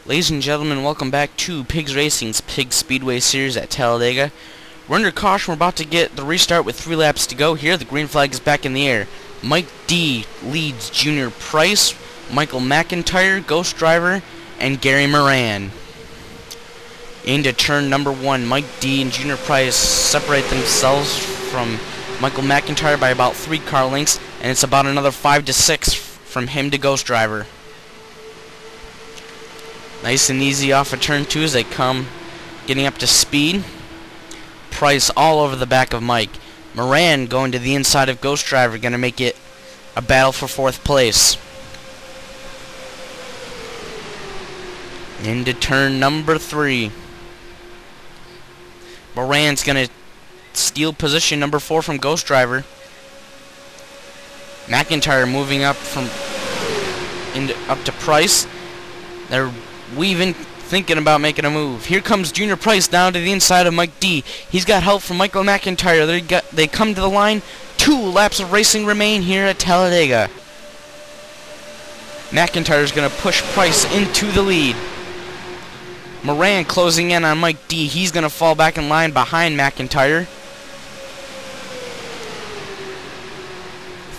Ladies and gentlemen, welcome back to Piggz Racing's Piggz Speedway series at Talladega. We're under caution. We're about to get the restart with 3 laps to go here. The green flag is back in the air. Mike D leads Junior Price, Michael McIntyre, Ghost Driver, and Gary Moran. Into turn number 1, Mike D and Junior Price separate themselves from Michael McIntyre by about 3 car lengths, and it's about another 5 to 6 from him to Ghost Driver. Nice and easy off of turn 2 as they come getting up to speed. Price all over the back of Mike. Moran going to the inside of Ghost Driver, going to make it a battle for 4th place. Into turn number 3. Moran's going to steal position number 4 from Ghost Driver. McIntyre moving up up to Price. They're weaving, thinking about making a move. Here comes Junior Price down to the inside of Mike D. He's got help from Michael McIntyre. They come to the line. 2 laps of racing remain here at Talladega. McIntyre's going to push Price into the lead. Moran closing in on Mike D. He's going to fall back in line behind McIntyre.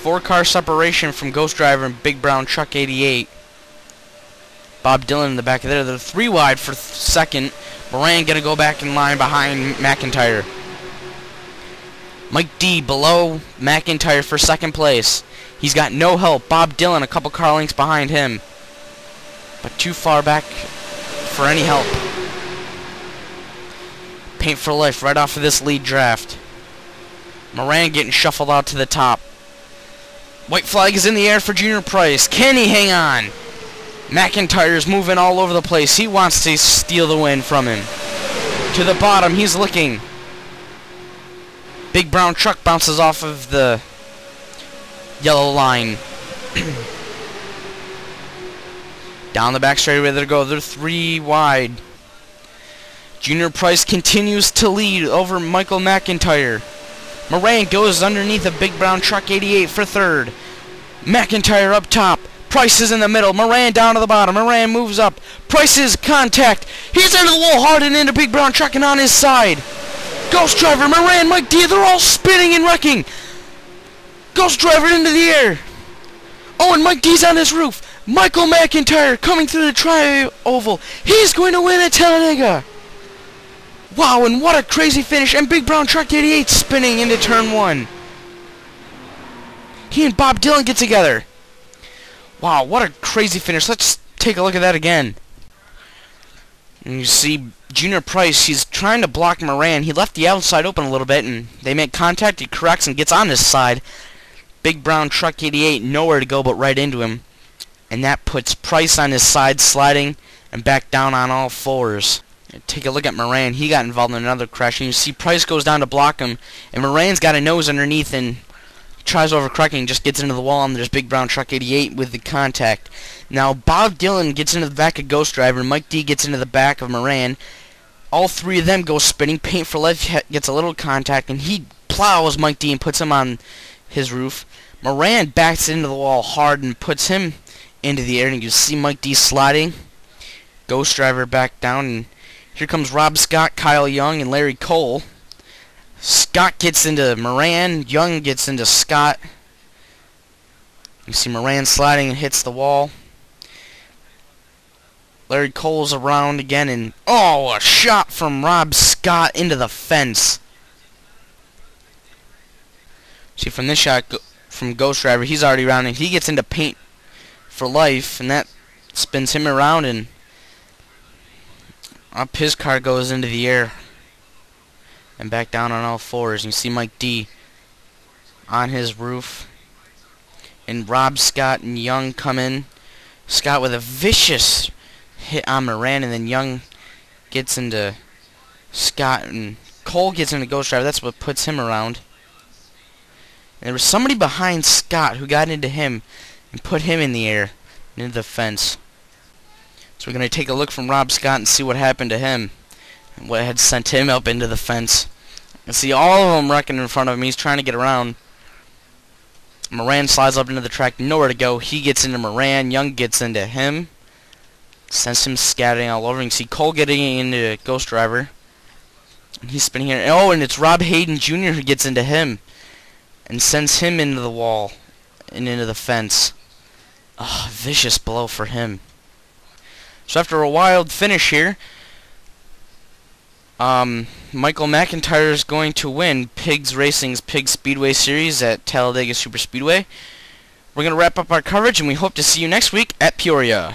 4-car separation from Ghost Driver and Big Brown Truck 88. Bob Dylan in the back of there. They're 3 wide for 2nd. Moran going to go back in line behind McIntyre. Mike D below McIntyre for 2nd place. He's got no help. Bob Dylan a couple car lengths behind him, but too far back for any help. Paint for life right off of this lead draft. Moran getting shuffled out to the top. White flag is in the air for Junior Price. Can he hang on? McIntyre's moving all over the place. He wants to steal the win from him. To the bottom, he's looking. Big Brown Truck bounces off of the yellow line. Down the back straightaway they go. They're 3 wide. Junior Price continues to lead over Michael McIntyre. Moran goes underneath a Big Brown Truck 88 for 3rd. McIntyre up top. Price is in the middle. Moran down to the bottom. Moran moves up. Price's contact. He's into the wall hard and into Big Brown Truck and on his side. Ghost Driver, Moran, Mike D, they're all spinning and wrecking. Ghost Driver into the air. Oh, and Mike D's on his roof. Michael McIntyre coming through the tri-oval. He's going to win at Talladega. Wow, and what a crazy finish. And Big Brown Truck 88 spinning into turn 1. He and Bob Dylan get together. Wow, what a crazy finish. Let's take a look at that again. And you see Junior Price, he's trying to block Moran. He left the outside open a little bit, and they make contact. He corrects and gets on his side. Big Brown Truck 88, nowhere to go but right into him. And that puts Price on his side, sliding and back down on all 4s. Take a look at Moran. He got involved in another crash. And you see Price goes down to block him, and Moran's got a nose underneath and tries overcorrecting, just gets into the wall, and there's Big Brown Truck 88 with the contact. Now Bob Dylan gets into the back of Ghost Driver, Mike D gets into the back of Moran. All 3 of them go spinning. Paint for Life gets a little contact, and he plows Mike D and puts him on his roof. Moran backs into the wall hard and puts him into the air, and you see Mike D sliding. Ghost Driver back down, and here comes Rob Scott, Kyle Young, and Larry Cole. Scott gets into Moran, Young gets into Scott. You see Moran sliding and hits the wall. Larry Cole's around again, and oh, a shot from Rob Scott into the fence. See, from this shot from Ghost Driver, he's already around, and he gets into Paint for Life, and that spins him around, and up his car goes into the air and back down on all 4s. And you see Mike D on his roof, and Rob Scott and Young come in. Scott with a vicious hit on Moran, and then Young gets into Scott, and Cole gets into Ghost Driver. That's what puts him around. And there was somebody behind Scott who got into him and put him in the air and into the fence. So we're going to take a look from Rob Scott and see what happened to him and what had sent him up into the fence. And see all of them wrecking in front of him. He's trying to get around. Moran slides up into the track, nowhere to go. He gets into Moran. Young gets into him. Sends him scattering all over. You can see Cole getting into Ghost Driver. And he's spinning here. Oh, and it's Rob Hayden Jr. who gets into him. And sends him into the wall. And into the fence. Oh, vicious blow for him. So after a wild finish here, Michael McIntyre is going to win Piggz Racing's Piggz Speedway Series at Talladega Superspeedway. We're going to wrap up our coverage, and we hope to see you next week at Peoria.